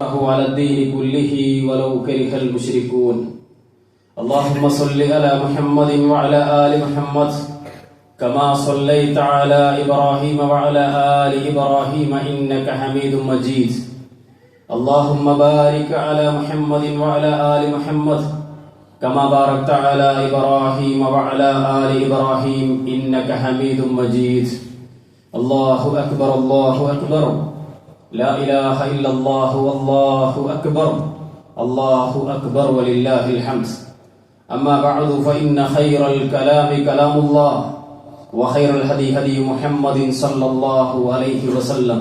على الدين كله ولو كره المشركون. اللهم صل على محمد وعلى آل محمد كما صليت على إبراهيم وعلى آل إبراهيم إنك حميد مجيد. اللهم بارك على محمد وعلى آل محمد كما باركت على إبراهيم وعلى آل إبراهيم إنك حميد مجيد. الله أكبر الله أكبر لا إله إلا الله والله أكبر الله أكبر ولله الحمد. أما بعد فإن خير الكلام كلام الله وخير الهدي هدي محمد صلى الله عليه وسلم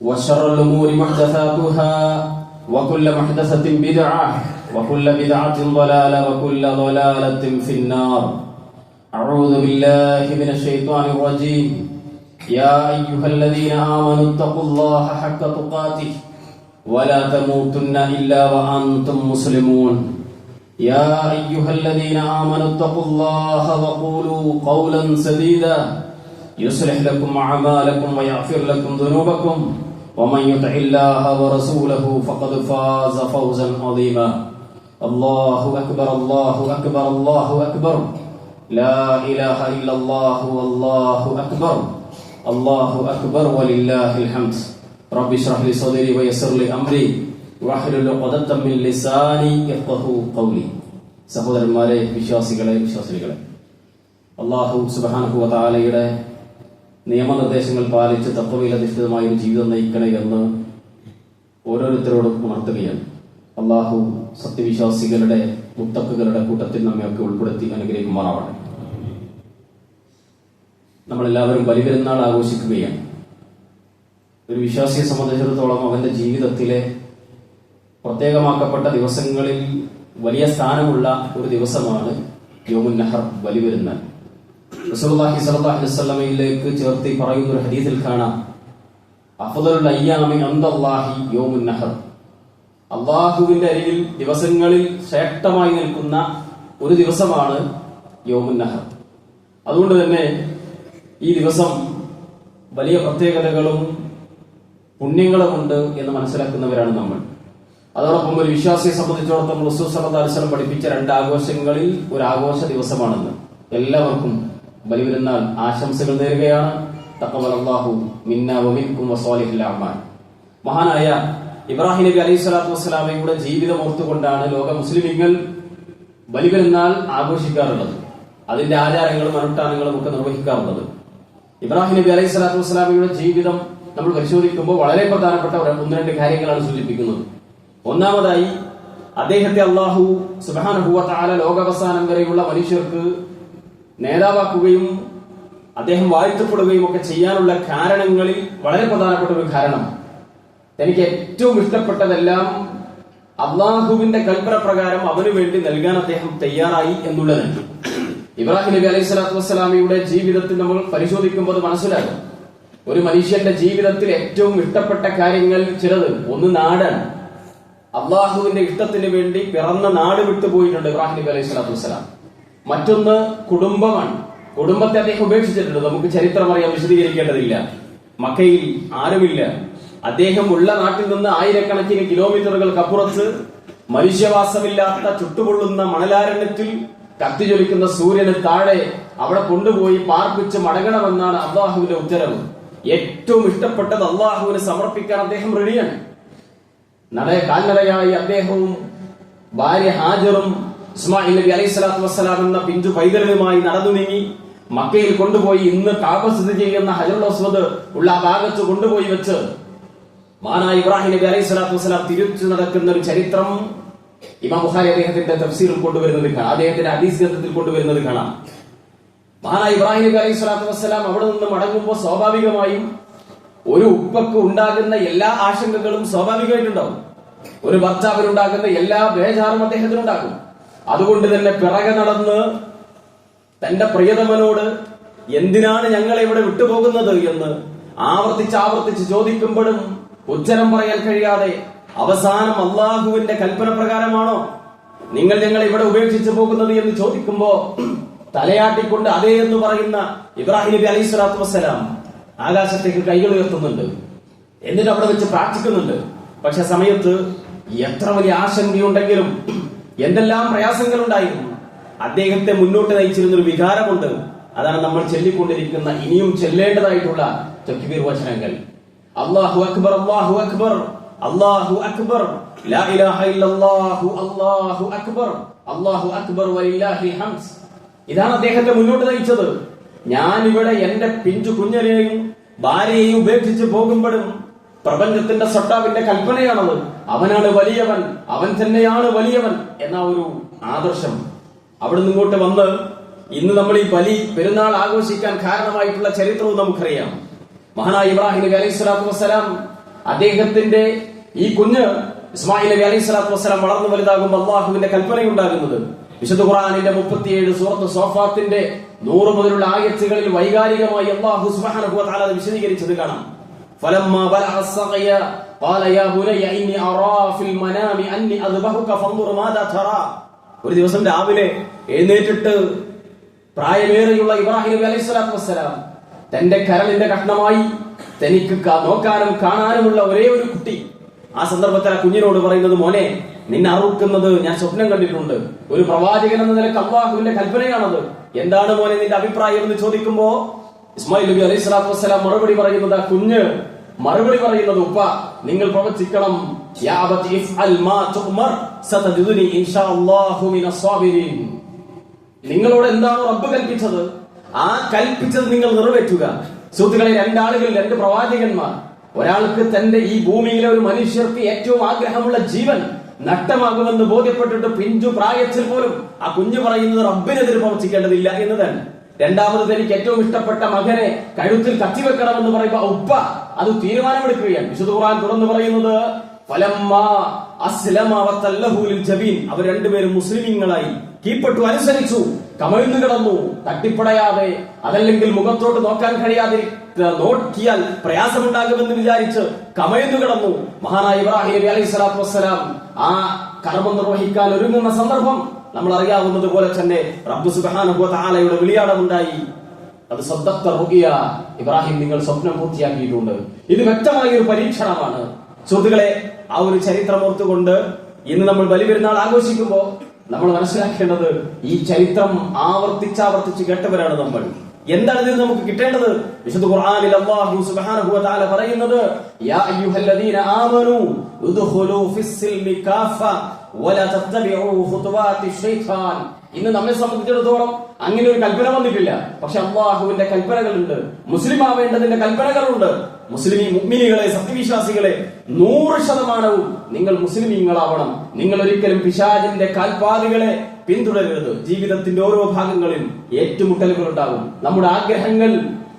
وشر الأمور محدثاتها وكل محدثة بدعة وكل بدعة ضلالة وكل ضلالة في النار. أعوذ بالله من الشيطان الرجيم. يا أيها الذين آمنوا اتقوا الله حق تقاته ولا تموتن إلا وأنتم مسلمون. يا أيها الذين آمنوا اتقوا الله وقولوا قولا سديدا يصلح لكم أعمالكم ويغفر لكم ذنوبكم ومن يطع الله ورسوله فقد فاز فوزا عظيما. الله أكبر الله أكبر الله أكبر لا إله إلا الله والله أكبر الله أكبر ولله الحمد. رب اشرح لي صدري ويسر لي أمري واحلل عقدة من لساني يفقهوا قولي. സഹോദരന്മാരെ, വിശ്വാസികളെ, വിശ്വാസികളെ, അല്ലാഹു സുബ്ഹാനഹു വ തആലയുടെ നിയമനിർദ്ദേശങ്ങൾ പാലിച്ച് തഖ്വയിൽ അധിഷ്ഠിതമായ ഒരു ജീവിതം നയിക്കണേ എന്ന് ഓരോരുത്തരോടും ഉണർത്തുകയാണ്. അല്ലാഹു സത്യവിശ്വാസികളുടെ മുത്തഖുകളുടെ കൂട്ടത്തിൽ നമ്മയൊക്കെ ഉൾപ്പെടുത്തി അനുഗ്രഹിക്കുമാറാവട്ടെ. നമ്മളെല്ലാവരും ബലിപെരുന്നാൾ ആഘോഷിക്കുകയാണ്. ഒരു വിശ്വാസിയെ സംബന്ധിച്ചിടത്തോളം അവന്റെ ജീവിതത്തിലെ പ്രത്യേകമാക്കപ്പെട്ട ദിവസങ്ങളിൽ വലിയ സ്ഥാനമുള്ള ഒരു ദിവസമാണ് യൗമുൻ നഹർ, ബലിപെരുന്നാൾ. റസൂലുള്ളാഹി സ്വല്ലല്ലാഹു അലൈഹി വസല്ലമയിലേക്ക് ചേർത്ത് പറയുന്ന ഒരു ഹദീസിൽ കാണാം, അഫ്ദലുൽ അയ്യാമി ഇൻദല്ലാഹി യൗമുൻ നഹർ. അല്ലാഹുവിന്റെ അരികിൽ ദിവസങ്ങളിൽ ശ്രേഷ്ഠമായി നിൽക്കുന്ന ഒരു ദിവസമാണ് യൗമുൻ നഹർ. അതുകൊണ്ട് തന്നെ ഈ ദിവസം വലിയ പ്രത്യേകതകളും പുണ്യങ്ങളുമുണ്ട് എന്ന് മനസ്സിലാക്കുന്നവരാണ് നമ്മൾ. അതോടൊപ്പം ഒരു വിശ്വാസിയെ സംബന്ധിച്ചിടത്തോളം റസൂൽ സല്ലല്ലാഹു അലൈഹി വസല്ലം പഠിപ്പിച്ച രണ്ട് ആഘോഷങ്ങളിൽ ഒരു ആഘോഷ ദിവസമാണെന്ന്. എല്ലാവർക്കും ബലിപെരുന്നാൾ ആശംസകൾ നേരുകയാണ്. തഖബ്ബലല്ലാഹു മിന്നാ വമിൻകും വസ്വാലിഹുൽ അഅമാൽ. മഹാനായ ഇബ്രാഹിം നബി അലൈഹി സ്വലാത്തു വസ്സലാമയുടെ ജീവിതം ഓർത്തുകൊണ്ടാണ് ലോക മുസ്ലിമീങ്ങൾ ബലിപെരുന്നാൾ ആഘോഷിക്കാറുള്ളത്. അതിന്റെ ആചാരങ്ങളും അനുഷ്ഠാനങ്ങളും ഒക്കെ നിർവഹിക്കാറുള്ളത്. ഇബ്രാഹിം നബി അലൈഹി സ്വലാത്തു വസ്സലാമയുടെ ജീവിതം നമ്മൾ പരിശോധിക്കുമ്പോൾ വളരെ പ്രധാനപ്പെട്ട ഒന്ന് രണ്ട് കാര്യങ്ങളാണ് സൂചിപ്പിക്കുന്നത്. ഒന്നാമതായി, അദ്ദേഹത്തെ അല്ലാഹു സുബ്ഹാനഹു വ തആല ലോകാവസാനം വരെയുള്ള മനുഷ്യർക്ക് നേതാവാക്കുകയും അദ്ദേഹം വാഴ്ത്തപ്പെടുകയും ഒക്കെ ചെയ്യാനുള്ള കാരണങ്ങളിൽ വളരെ പ്രധാനപ്പെട്ട ഒരു കാരണം, തനിക്ക് ഏറ്റവും ഇഷ്ടപ്പെട്ടതെല്ലാം അള്ളാഹുവിന്റെ കൽപ്പന പ്രകാരം അവന് വേണ്ടി നൽകാൻ അദ്ദേഹം തയ്യാറായി എന്നുള്ളതാണ്. ഇബ്രാഹിം നബി അലൈഹി സ്വലാത്തു വസ്സലാമയുടെ ജീവിതത്തിൽ നമ്മൾ പരിശോധിക്കുമ്പോൾ അത് മനസ്സിലാകും. ഒരു മനുഷ്യന്റെ ജീവിതത്തിൽ ഏറ്റവും ഇഷ്ടപ്പെട്ട കാര്യങ്ങൾ ചിലത്, ഒന്ന് നാടാണ്. അള്ളാഹുവിന്റെ ഇഷ്ടത്തിന് വേണ്ടി പിറന്ന നാട് വിട്ടുപോയിട്ടുണ്ട് ഇബ്രാഹിം നബി അലൈഹി സ്വലാത്തു വസ്സലാം. മറ്റൊന്ന് കുടുംബമാണ്. കുടുംബത്തെ അദ്ദേഹം ഉപേക്ഷിച്ചിട്ടുണ്ട്. നമുക്ക് ചരിത്രം അറിയാൻ, വിശദീകരിക്കേണ്ടതില്ല. മക്കയിൽ ആരുമില്ല. അദ്ദേഹം ഉള്ള നാട്ടിൽ നിന്ന് ആയിരക്കണക്കിന് കിലോമീറ്ററുകൾക്കപ്പുറത്ത് മനുഷ്യവാസമില്ലാത്ത ചുട്ടുപൊള്ളുന്ന മണലാരണ്യത്തിൽ കത്തിജ്വലിക്കുന്ന സൂര്യന് താഴെ അവിടെ കൊണ്ടുപോയി പാർപ്പിച്ച് മടങ്ങണമെന്നാണ് അള്ളാഹുവിന്റെ ഉത്തരവ്. ഏറ്റവും ഇഷ്ടപ്പെട്ടത് അള്ളാഹുവിന് സമർപ്പിക്കാൻ അദ്ദേഹം റെഡിയാണ്. കാൽനടയായി അദ്ദേഹവും ഭാര്യ ഹാജറും ഇസ്മായിൽ നബി അലൈഹി സ്വലാത്തു വസ്സലാം എന്ന പിഞ്ചു പൈതലുമായി നടന്നു നീങ്ങി മക്കയിൽ കൊണ്ടുപോയി ഇന്ന് കാബ സ്ഥിതി ചെയ്യുന്ന ഹജറുൽ അസ്വദ് ഉള്ള ആ ഭാഗത്ത് കൊണ്ടുപോയി വെച്ച് മഹാനായ ഇബ്രാഹിം നബി അലൈഹി സ്വലാത്തു വസ്സലാം തിരിച്ചു നടക്കുന്ന ഒരു ചരിത്രം ഇമാം ബുഖാരി അദ്ദേഹത്തിന്റെ തഫ്സീറിൽ കൊണ്ടുവരുന്നത് കാണാം. അദ്ദേഹത്തിന്റെ ഹദീസ് ഗ്രന്ഥത്തിൽ കൊണ്ടുവരുന്നത് കാണാം. മഹാനായ ഇബ്രാഹിം നബി അലൈഹി സ്വലാത്തു വസ്സലാം അവിടെ നിന്ന് മടങ്ങുമ്പോൾ സ്വാഭാവികമായും ഒരു ഉപ്പക്ക് ഉണ്ടാകുന്ന എല്ലാ ആശങ്കകളും സ്വാഭാവികമായിട്ടുണ്ടാവും. ഒരു ഭർത്താവിനുണ്ടാകുന്ന എല്ലാ ബേജാറും അദ്ദേഹത്തിനുണ്ടാകും. അതുകൊണ്ട് തന്നെ പിറകെ നടന്ന് തന്റെ പ്രിയതമനോട് എന്തിനാണ് ഞങ്ങളെ ഇവിടെ വിട്ടുപോകുന്നത് എന്ന് ആവർത്തിച്ച് ചോദിക്കുമ്പോഴും ഉത്തരം പറയാൻ കഴിയാതെ അവസാനം അള്ളാഹുവിന്റെ കൽപ്പന പ്രകാരമാണോ നിങ്ങൾ ഞങ്ങളെ ഇവിടെ ഉപേക്ഷിച്ചു പോകുന്നത് എന്ന് ചോദിക്കുമ്പോ തലയാട്ടിക്കൊണ്ട് അതേ എന്ന് പറയുന്ന ഇബ്രാഹിം നബി അലൈഹി സ്വലാത്തു വസ്സലാം ആകാശത്തേക്ക് കൈകൾ ഉയർത്തുന്നുണ്ട്. എന്നിട്ട് അവിടെ വെച്ച് പ്രാർത്ഥിക്കുന്നുണ്ട്, പക്ഷെ സമയത്ത് എത്ര വലിയ ആശങ്കയുണ്ടെങ്കിലും എന്തെല്ലാം പ്രയാസങ്ങൾ ഉണ്ടായിരുന്നു, അദ്ദേഹത്തെ മുന്നോട്ട് നയിച്ചിരുന്നൊരു വികാരമുണ്ട്. അതാണ് നമ്മൾ ചൊല്ലിക്കൊണ്ടിരിക്കുന്ന ഇനിയും ചെല്ലേണ്ടതായിട്ടുള്ള തക്ബീർ വചനങ്ങൾ. അല്ലാഹു അക്ബർ, അല്ലാഹു അക്ബർ, അല്ലാഹു അക്ബർ, ലാ ഇലാഹ ഇല്ലല്ലാഹു, അല്ലാഹു അക്ബർ, അല്ലാഹു അക്ബർ വലില്ലാഹിൽ ഹംദ്. ഇതാണ് അദ്ദേഹത്തെ മുന്നോട്ട് നയിച്ചത്. ഞാൻ ഇവിടെ എന്റെ പിഞ്ചു കുഞ്ഞരെയും ഭാര്യയെയും ഉപേക്ഷിച്ച് പോകുമ്പോഴും പ്രപഞ്ചത്തിന്റെ സട്ടാവിന്റെ കൽപ്പനയാണത്. അവനാണ് വലിയവൻ, അവൻ തന്നെയാണ് വലിയവൻ എന്ന ഒരു ആദർശം അവിടെ നിന്നിങ്ങോട്ട് വന്ന് ഇന്ന് നമ്മൾ ഈ പെരുന്നാൾ ആഘോഷിക്കാൻ കാരണമായിട്ടുള്ള ചരിത്രവും നമുക്കറിയാം. മഹാനായ ഇബ്രാഹിം നബി അലൈഹി സ്വലാത്തു വസ്സലാം, അദ്ദേഹത്തിന്റെ ഈ കുഞ്ഞ് ഇസ്മായിൽ നബി അലൈഹി സ്വലാത്തു വസ്സലാം വളർന്നു വലുതാകുമ്പോൾ അള്ളാഹുവിന്റെ കൽപ്പനയുണ്ടാകുന്നത്. വിശുദ്ധ ഖുർആനിന്റെ 37 സൂറത്ത് സോഫാത്തിന്റെ 100 മുതലുള്ള ആയത്തുകളിൽ വൈകാരികമായി അല്ലാഹു സുബ്ഹാനഹു വ തആല വിശദീകരിച്ചത് കാണാം. ഫലമ്മാ ബലഅ അസ്സഖയ ഖാല യാ ബുനയ്യ ഇന്നി അറാ ഫിൽ മനാമി അന്നി അദ്ബഹുക ഫൻദുർ മാദാ തറാ. ഒരു ദിവസം രാവിലെ എഴുന്നേറ്റിട്ട് പ്രായമേറെയുള്ള ഇബ്രാഹിം നബി അലൈഹി സ്വലാത്തു വസ്സലാം തന്റെ കരളിന്റെ കഷ്ണമായി തനിക്ക് നോക്കാനും കാണാനുമുള്ള ഒരേ ഒരു കുട്ടി. ആ സന്ദർഭത്തിൽ ആ കുഞ്ഞിനോട് പറയുന്നത്, മോനെ, നിന്നെ അറുക്കുന്നത് ഞാൻ സ്വപ്നം കണ്ടിട്ടുണ്ട്. ഒരു പ്രവാചകൻ എന്ന നിലക്ക് അല്ലാഹുവിന്റെ കൽപ്പനയാണത്. എന്താണ് മോനെ നിന്റെ അഭിപ്രായം എന്ന് ചോദിക്കുമ്പോ ഇസ്മായിൽ നബി അലൈഹി സ്വലാത്തു വസ്സലാം മറുപടി പറയുന്നത്, ആ കുഞ്ഞ് മറുപടി പറയുന്നത്, ഉപ്പ, നിങ്ങൾ പ്രവചിക്കണം, യാ അബതി ഇഫ്അൽ മാ തുഅ്മർ സതജിദുനി ഇൻഷാഅല്ലാഹു മിനസ് സാബിരീൻ. നിങ്ങളോട് എന്താണ് റബ്ബ് കൽപ്പിച്ചത്, ആ കൽപ്പിച്ചത് നിങ്ങൾ നിറവേറ്റുക. സുഹൃത്തുക്കളെ, രണ്ടാളുകൾ, രണ്ട് പ്രവാചകന്മാർ. ഒരാൾക്ക് തന്റെ ഈ ഭൂമിയിലെ ഒരു മനുഷ്യർക്ക് ഏറ്റവും ആഗ്രഹമുള്ള ജീവൻ നഷ്ടമാകുമെന്ന് ബോധ്യപ്പെട്ടിട്ട് പിഞ്ചു പ്രായത്തിൽ പോലും ആ കുഞ്ഞു പറയുന്നത് റബ്ബിനെതിരെ പ്രവർത്തിക്കേണ്ടതില്ല എന്നതാണ്. രണ്ടാമത് എനിക്ക് ഏറ്റവും ഇഷ്ടപ്പെട്ട മകനെ കഴുത്തിൽ കത്തിവെക്കണമെന്ന് പറയുമ്പോ ഉപ്പ അത് തീരുമാനമെടുക്കുകയാണ്. വിശുദ്ധ ഖുർആൻ തുറന്നു പറയുന്നത്, അവർ രണ്ടുപേരും മുസ്ലിമീങ്ങളായി കീഴ്പ്പെട്ടു, അനുസരിച്ചു, കമഴ്ന്നു കിടന്നു, തട്ടിപ്പടയാതെ അതല്ലെങ്കിൽ മുഖത്തോട്ട് നോക്കാൻ കഴിയാതെ നോക്കിയാൽ പ്രയാസമുണ്ടാകുമെന്ന് വിചാരിച്ച് കമഴ്ന്നു കിടന്നു. മഹാനായ ഇബ്രാഹിം നബി അലൈഹി സ്വലാത്തു വസ്സലാം ആ കർമ്മം നിർവഹിക്കാൻ ഒരുങ്ങുന്ന സന്ദർഭം നമ്മൾ അറിയാവുന്നത് പോലെ തന്നെ റബ്ബ് സുബ്ഹാനഹു വ തആലയുടെ വിളിയാടമുണ്ടായി. അത് സദ്ദഖ്ത റുഖിയ, ഇബ്രാഹിം നിങ്ങൾ സ്വപ്നം പൂർത്തിയാക്കിയിട്ടുണ്ട്. ഇത് വ്യക്തമായ ഒരു പരീക്ഷണമാണ്. സുഹൃത്തുക്കളെ, ആ ഒരു ചരിത്രം ഓർത്തുകൊണ്ട് ഇന്ന് നമ്മൾ ബലിപെരുന്നാൾ ആഘോഷിക്കുമ്പോൾ നമ്മൾ മനസ്സിലാക്കേണ്ടത് ഈ ചരിത്രം ആവർത്തിച്ചാവർത്തിച്ച് കേട്ടവരാണ് നമ്മൾ. എന്താണ് ഇതിൽ നമുക്ക് കിട്ടേണ്ടത്? വിശുദ്ധ ഖുർആനിൽ അല്ലാഹു സുബ്ഹാനഹു വ തആല പറയുന്നത്, യാ അയ്യുഹല്ലദീന ആമനൂ ഉദ്ഖുലൂ ഫിസ്സിൽമി കാഫ വലാ തത്തബിഉ ഖുതുവാതി ശൈത്താൻ. ഇന്ന് നമ്മെ സംബന്ധിച്ചിടത്തോളം അങ്ങനെ ഒരു കൽപ്പന വന്നിട്ടില്ല. പക്ഷെ അല്ലാഹുവിന്റെ കൽപ്പനകളുണ്ട്, മുസ്ലിം ആവേണ്ടതിന്റെ കൽപ്പനകളുണ്ട്. മുഅ്മിനീകളെ, സത്യവിശ്വാസികളെ, 100% നിങ്ങൾ മുസ്ലിമീങ്ങളാവണം. നിങ്ങൾ ഒരിക്കലും പിശാചിന്റെ കാൽപാദങ്ങളെ പിന്തുടരരുത്. ജീവിതത്തിന്റെ ഓരോ ഭാഗങ്ങളിലും ഏറ്റുമുട്ടലുകൾ ഉണ്ടാകും. നമ്മുടെ ആഗ്രഹങ്ങൾ,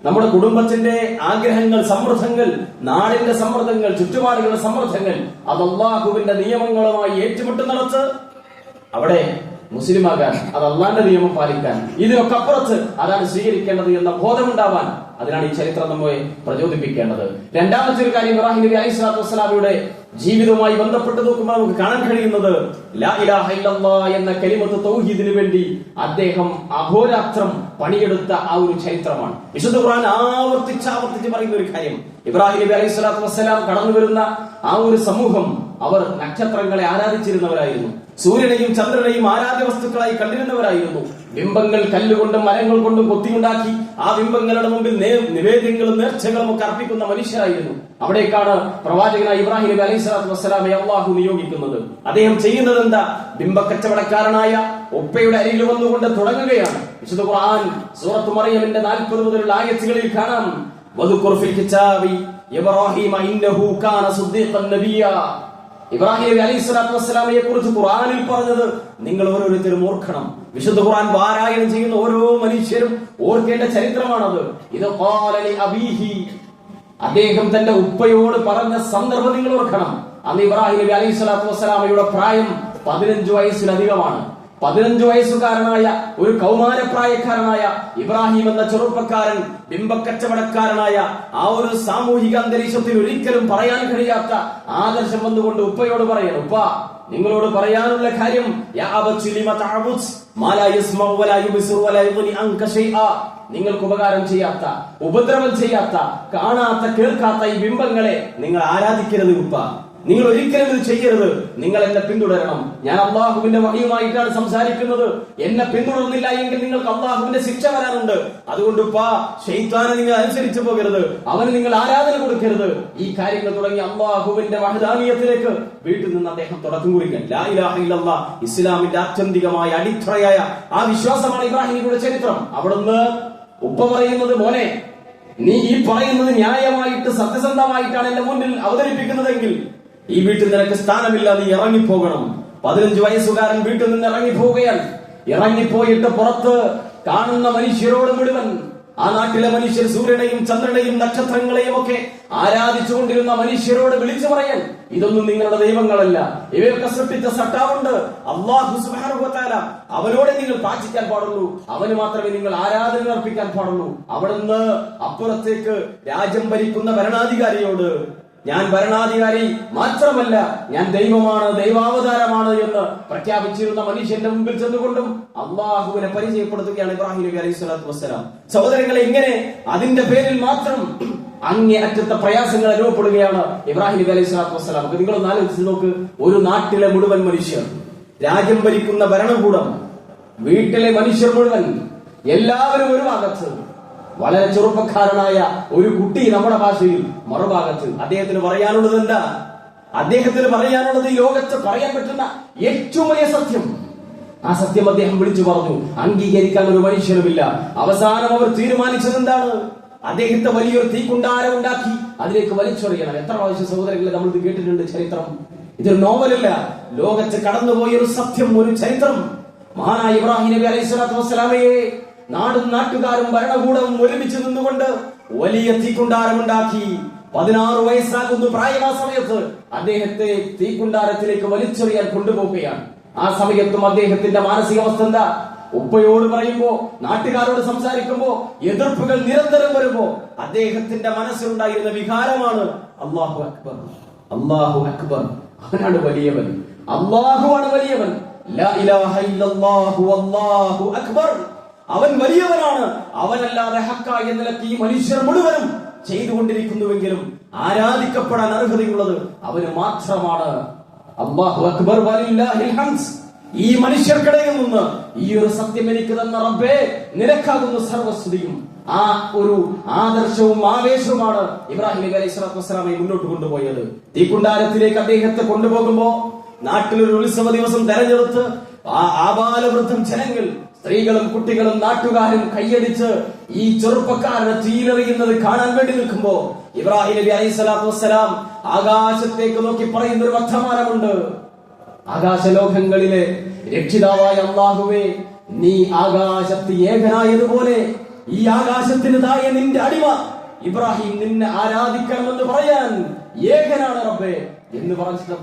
നമ്മുടെ കുടുംബത്തിന്റെ ആഗ്രഹങ്ങൾ, സമ്മർദ്ദങ്ങൾ, നാടിന്റെ സമ്മർദ്ദങ്ങൾ, ചുറ്റുപാടുകളുടെ സമ്മർദ്ദങ്ങൾ, അത് അല്ലാഹുവിന്റെ നിയമങ്ങളുമായി ഏറ്റുമുട്ടുന്നിടത്ത് അവിടെ മുസ്ലിമാകാൻ, അത് അള്ളാന്റെ നിയമം പാലിക്കാൻ, ഇതിനൊക്കെ അപ്പുറത്ത് അതാണ് സ്വീകരിക്കേണ്ടത് എന്ന ബോധമുണ്ടാവാൻ, അതിനാണ് ഈ ചരിത്രം നമ്മെ പ്രചോദിപ്പിക്കേണ്ടത്. രണ്ടാമത്തെ ഒരു കാര്യം, ഇബ്രാഹിം നബി അലൈഹി സ്വലാത്തു വസ്സലാമയുടെ ജീവിതവുമായി ബന്ധപ്പെട്ട് നോക്കുമ്പോൾ നമുക്ക് കാണാൻ കഴിയുന്നത്, ലാ ഇലാഹ ഇല്ലല്ലാഹ് എന്ന കലിമത്ത് തൗഹീദിന് വേണ്ടി അദ്ദേഹം അഹോരാത്രം പണിയെടുത്ത ആ ഒരു ചരിത്രമാണ്. വിശുദ്ധ ഖുർആൻ ആവർത്തിച്ച് പറയുന്ന ഒരു കാര്യം, ഇബ്രാഹിം നബി അലൈഹി സ്വലാത്തു വസ്സലാം കടന്നു വരുന്ന ആ ഒരു സമൂഹം, അവർ നക്ഷത്രങ്ങളെ ആരാധിച്ചിരുന്നവരായിരുന്നു. സൂര്യനെയും ചന്ദ്രനെയും ആരാധ്യ വസ്തുക്കളായി കണ്ടിരുന്നവരായിരുന്നു. ബിംബങ്ങൾ കല്ലുകൊണ്ടും മരങ്ങൾ കൊണ്ടും കൊത്തിയുണ്ടാക്കി ആ ബിംബങ്ങളുടെ മുമ്പിൽ നിവേദ്യങ്ങളും നേർച്ചകളും ഒക്കെ അർപ്പിക്കുന്ന മനുഷ്യരായിരുന്നു. അവിടേക്കാണ് പ്രവാചകനായ ഇബ്രാഹിം നബി അലൈഹി സ്വലാത്തു വസ്സലാമെ അല്ലാഹു നിയോഗിക്കുന്നത്. അദ്ദേഹം ചെയ്യുന്നത് എന്താ? ബിംബക്കച്ചവടക്കാരനായ ഒപ്പയുടെ അരികിൽ വന്നുകൊണ്ട് തുടങ്ങുകയാണ്. വിശുദ്ധ ഖുർആൻ സൂറത്ത് മറിയമിന്റെ 40 മുതലുള്ള ആയത്തുകളിൽ കാണാം, വദ്കുർ ഫിൽ കിതാബി ഇബ്രാഹിമ ഇന്നഹു കാന സിദ്ദീഖൻ നബിയ്യ. ഇബ്രാഹിം നബി അലൈഹി സ്വലാത്തു വസ്സലാമയെ കുറിച്ച് ഖുർആനിൽ പറഞ്ഞത് നിങ്ങൾ ഓരോരുത്തരും ഓർക്കണം. വിശുദ്ധ ഖുർആൻ പാരായണം ചെയ്യുന്ന ഓരോ മനുഷ്യരും ഓർക്കേണ്ട ചരിത്രമാണത്. ഇത് ഖാല ലി അബീഹി, അദ്ദേഹം തന്റെ ഉപ്പയോട് പറഞ്ഞ സന്ദർഭം നിങ്ങൾ ഓർക്കണം. അന്ന് ഇബ്രാഹിം നബി അലൈഹി സ്വലാത്തു വസ്സലാമയുടെ പ്രായം 15 വയസ്സിലധികമാണ്. 15 വയസ്സുകാരനായ ഒരു കൗമാരപ്രായക്കാരനായ ഇബ്രാഹിം എന്ന ചെറുപ്പക്കാരൻ ബിംബക്കച്ചവടക്കാരനായ ആ ഒരു സാമൂഹിക അന്തരീക്ഷത്തിൽ ഒരിക്കലും പറയാൻ കഴിയാത്ത ആദർശം വന്നുകൊണ്ട് ഉപ്പയോട് പറയണം, ഉപ്പ, നിങ്ങളോട് പറയാനുള്ള കാര്യം, നിങ്ങൾക്ക് ഉപകാരം ചെയ്യാത്ത, ഉപദ്രവം ചെയ്യാത്ത, കാണാത്ത, കേൾക്കാത്ത ഈ ബിംബങ്ങളെ നിങ്ങൾ ആരാധിക്കരുത് ഉപ്പ. നിങ്ങൾ ഒരിക്കലും ഇത് ചെയ്യരുത്. നിങ്ങൾ എന്നെ പിന്തുടരണം. ഞാൻ അള്ളാഹുവിന്റെ വഹിയുമായിട്ടാണ് സംസാരിക്കുന്നത്. എന്നെ പിന്തുടർന്നില്ല എങ്കിൽ നിങ്ങൾക്ക് അള്ളാഹുവിന്റെ ശിക്ഷ വരാനുണ്ട്. അതുകൊണ്ട് ശൈത്താനെ നിങ്ങൾ അനുസരിച്ചു പോകരുത്, അവന് നിങ്ങൾ ആരാധന കൊടുക്കരുത്. ഈ കാര്യങ്ങൾ തുടങ്ങി അള്ളാഹുവിന്റെ വഹദാനിയത്തിലേക്ക് വീട്ടിൽ നിന്ന് അദ്ദേഹം തുടക്കം കുറിക്കാൻ. ലാ ഇലാഹ ഇല്ലല്ലാഹ്, ഇസ്ലാമിന്റെ ആത്യന്തികമായ അടിത്തറയായ ആ വിശ്വാസമാണ് ഇബ്രാഹിം നബിയുടെ ചരിത്രം. അവിടുന്ന് ഉപ്പ പറയുന്നത്, മോനെ, നീ ഈ പറയുന്നത് ന്യായമായിട്ട് സത്യസന്ധമായിട്ടാണ് എന്റെ മുന്നിൽ അവതരിപ്പിക്കുന്നതെങ്കിൽ ഈ വീട്ടിൽ നിനക്ക് സ്ഥാനമില്ല, നീ ഇറങ്ങിപ്പോകണം. 15 വയസ്സുകാരൻ വീട്ടിൽ നിന്ന് ഇറങ്ങിപ്പോവുകയാണ്. ഇറങ്ങിപ്പോയിട്ട് പുറത്ത് കാണുന്ന മനുഷ്യരോട് മുഴുവൻ, ആ നാട്ടിലെ മനുഷ്യർ സൂര്യനെയും ചന്ദ്രനെയും നക്ഷത്രങ്ങളെയും ഒക്കെ ആരാധിച്ചുകൊണ്ടിരുന്ന മനുഷ്യരോട് വിളിച്ചു പറയാൻ, ഇതൊന്നും നിങ്ങളുടെ ദൈവങ്ങളല്ല, ഇവയൊക്കെ സൃഷ്ടിച്ച സട്ടാവുണ്ട് അല്ലാഹു സുബ്ഹാനഹു വ തആല, അവനോടെ നിങ്ങൾ പ്രാർത്ഥിക്കാൻ പാടുള്ളൂ, അവന് മാത്രമേ നിങ്ങൾ ആരാധന അർപ്പിക്കാൻ പാടുള്ളൂ. അവിടുന്ന് അപ്പുറത്തേക്ക് രാജ്യം ഭരിക്കുന്ന ഭരണാധികാരിയോട്, ഞാൻ ഭരണാധികാരി മാത്രമല്ല, ഞാൻ ദൈവമാണ്, ദൈവാവതാരമാണ് എന്ന് പ്രഖ്യാപിച്ചിരുന്ന മനുഷ്യന്റെ മുമ്പിൽ ചെന്നുകൊണ്ടും അള്ളാഹുവിനെ പരിചയപ്പെടുത്തുകയാണ് ഇബ്രാഹിം നബി അലൈഹി സ്വലാത്തു വസ്സലാം. സഹോദരങ്ങളെ, ഇങ്ങനെ അതിന്റെ പേരിൽ മാത്രം അങ്ങേയറ്റത്തെ പ്രയാസങ്ങൾ അനുഭവപ്പെടുകയാണ് ഇബ്രാഹിം നബി അലൈഹി സ്വലാത്തു വസ്സലാം. നിങ്ങളൊന്ന് ആലോചിച്ച് നോക്ക്, ഒരു നാട്ടിലെ മുഴുവൻ മനുഷ്യർ, രാജ്യം ഭരിക്കുന്ന ഭരണകൂടം, വീട്ടിലെ മനുഷ്യർ മുഴുവൻ, എല്ലാവരും ഒരു ഭാഗത്ത്, വളരെ ചെറുപ്പക്കാരനായ ഒരു കുട്ടി നമ്മുടെ ഭാഷയിൽ മറുഭാഗത്ത്. അദ്ദേഹത്തിന് പറയാനുള്ളത് എന്താ? അദ്ദേഹത്തിന് പറയാനുള്ളത് ഈ ലോകത്ത് പറയാൻ പറ്റുന്ന ഏറ്റവും വലിയ സത്യം. ആ സത്യം അദ്ദേഹം വിളിച്ചു പറഞ്ഞു. അംഗീകരിക്കാൻ ഒരു മനുഷ്യനുമില്ല. അവസാനം അവർ തീരുമാനിച്ചത് എന്താണ്? അദ്ദേഹത്തെ വലിയൊരു തീക്കുണ്ടാരം ഉണ്ടാക്കി അതിലേക്ക് വലിച്ചെറിയണം. എത്ര പ്രാവശ്യം സഹോദരങ്ങളെ നമ്മൾ ഇത് കേട്ടിട്ടുണ്ട്. ചരിത്രം ഇതൊരു നോവലല്ല, ലോകത്ത് കടന്നുപോയ ഒരു സത്യം, ഒരു ചരിത്രം. മഹാനായ ഇബ്രാഹിം നബി അലൈഹി സ്വലാത്തു വസ്സലാമയെ നാടും നാട്ടുകാരും ഭരണകൂടവും ഒരുമിച്ച് നിന്നുകൊണ്ട് വലിയ തീക്കുണ്ടാരമുണ്ടാക്കി. 16 വയസ്സാകുന്നു പ്രായമാ സമയത്ത് അദ്ദേഹത്തെ തീക്കുണ്ടാരത്തിലേക്ക് വലിച്ചെറിയാൻ കൊണ്ടുപോവുകയാണ്. ആ സമയത്തും അദ്ദേഹത്തിന്റെ മാനസികാവസ്ഥ എന്താ? ഉപ്പയോട് പറയുമ്പോ, നാട്ടുകാരോട് സംസാരിക്കുമ്പോ എതിർപ്പുകൾ നിരന്തരം വരുമ്പോ അദ്ദേഹത്തിന്റെ മനസ്സിലുണ്ടായിരുന്ന വികാരമാണ് അല്ലാഹു അക്ബർ, അല്ലാഹു അക്ബർ, അവനാണ് വലിയവൻ, അല്ലാഹുവാണ് വലിയവൻ, ലാ ഇലാഹ ഇല്ലല്ലാഹു അല്ലാഹു അക്ബർ, അവൻ വലിയവനാണ്, അവനല്ലാതെ ഹക്കായ നിലയ്ക്ക് ഈ മനുഷ്യർ മുഴുവനും ചെയ്തുകൊണ്ടിരിക്കുന്നുവെങ്കിലും ആരാധിക്കപ്പെടാൻ അർഹതയുള്ളത് അവന് മാത്രമാണ്. അല്ലാഹു അക്ബർ വലില്ലാഹിൽ ഹംദ്. ഈ മനുഷ്യർക്കിടയിൽ നിന്ന് ഈ ഒരു സത്യം എനിക്ക് തന്ന റബ്ബേ, നിനക്കാകുന്ന സർവസ്തുതിയും. ആ ഒരു ആദർശവും ആവേശവുമാണ് ഇബ്രാഹിം നബി അലൈഹി സ്വലാത്തു വസ്സലാമയെ മുന്നോട്ട് കൊണ്ടുപോയത്. തീക്കുണ്ടാരത്തിലേക്ക് അദ്ദേഹത്തെ കൊണ്ടുപോകുമ്പോ നാട്ടിലൊരു ഉത്സവ ദിവസം തെരഞ്ഞെടുത്ത് ആബാലവൃദ്ധം ജനങ്ങൾ, സ്ത്രീകളും കുട്ടികളും നാട്ടുകാരും കൈയടിച്ച് ഈ ചെറുപ്പക്കാരനെ തീയിലെറിയുന്നത് കാണാൻ വേണ്ടി നിൽക്കുമ്പോ ഇബ്രാഹിം നബി അലൈഹി സ്വലാത്തു വസ്സലാം ആകാശത്തേക്ക് നോക്കി പറയുന്ന ഒരു വർത്തമാനമുണ്ട്. ആകാശലോകങ്ങളിലെ രക്ഷിതാവായ അല്ലാഹുവേ, നീ ആകാശത്ത് ഏകനായതുപോലെ ഈ ആകാശത്തിന് താഴെ നിന്റെ അടിമ ഇബ്രാഹിം നിന്നെ ആരാധിക്കണമെന്ന് പറയാൻ ഏകനാണ് റബ്ബേ എന്ന് പറഞ്ഞിട്ട്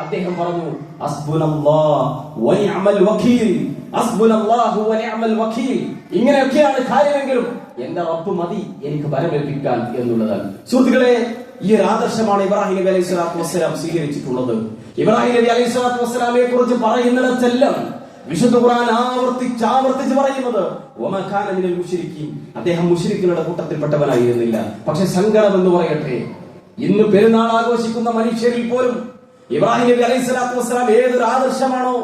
അദ്ദേഹം പറഞ്ഞു, ഹസ്ബുനല്ലാഹു വനിഅമൽ വകീൽ, ഹസ്ബുനല്ലാഹു വനിഅമൽ വകീൽ. ഇങ്ങനെയൊക്കെയാണ് കാര്യമെങ്കിലും എന്റെ റബ്ബ് മതി എനിക്ക് ബലമേൽപ്പിക്കാൻ എന്നുള്ളതാണ്. സുഹൃത്തുക്കളെ, ഈ ഒരു ആദർശമാണ് ഇബ്രാഹിം നബി അലൈഹി സ്വലാത്തു വസ്സലാം സ്വീകരിച്ചിട്ടുള്ളത്. ഇബ്രാഹിം നബി അലൈഹി സ്വലാത്തു വസ്സലാമയെ കുറിച്ച് പറയുന്നിടത്തെല്ലാം വിശുദ്ധ ഖുർആൻ ആവർത്തിച്ച് പറയുന്നത് വമാ കാന മിനൽ മുശ്രിക്കീൻ, അദ്ദേഹം മുശ്രിക്കുകളുടെ കൂട്ടത്തിൽപ്പെട്ടവനായിരുന്നില്ല. പക്ഷെ സങ്കടം എന്ന് പറയട്ടെ, ഇന്ന് പെരുന്നാൾ ആഘോഷിക്കുന്ന മനുഷ്യരിൽ പോലും ഇബ്രാഹിം നബി അലൈഹി സ്വലാത്തു വസ്സലാം ഏതൊരു ആദർശമാണോ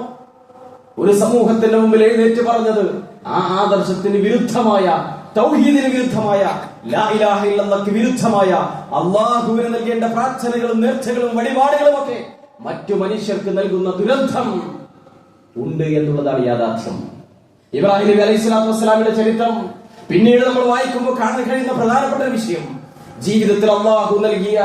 ഒരു സമൂഹത്തിന്റെ മുമ്പിൽ എഴുന്നേറ്റ് പറഞ്ഞത്, ആ ആദർശത്തിന് വിരുദ്ധമായ, തൗഹീദിന് വിരുദ്ധമായ, ലാ ഇലാഹ ഇല്ലല്ലാഹ്ക്ക് വിരുദ്ധമായ, അല്ലാഹുവിന് നൽകേണ്ട പ്രാർത്ഥനകളും നേർച്ചകളും വഴിപാടുകളും ഒക്കെ മറ്റു മനുഷ്യർക്ക് നൽകുന്ന ദുരന്തം ഉണ്ട് എന്നുള്ളതാണ് യാഥാർത്ഥ്യം. ഇബ്രാഹിം നബി അലൈഹി സ്വലാത്തു വസ്സലാമിന്റെ ചരിത്രം പിന്നീട് നമ്മൾ വായിക്കുമ്പോൾ കാണാൻ കഴിയുന്ന പ്രധാനപ്പെട്ട വിഷയം, ജീവിതത്തിൽ അല്ലാഹു നൽകിയ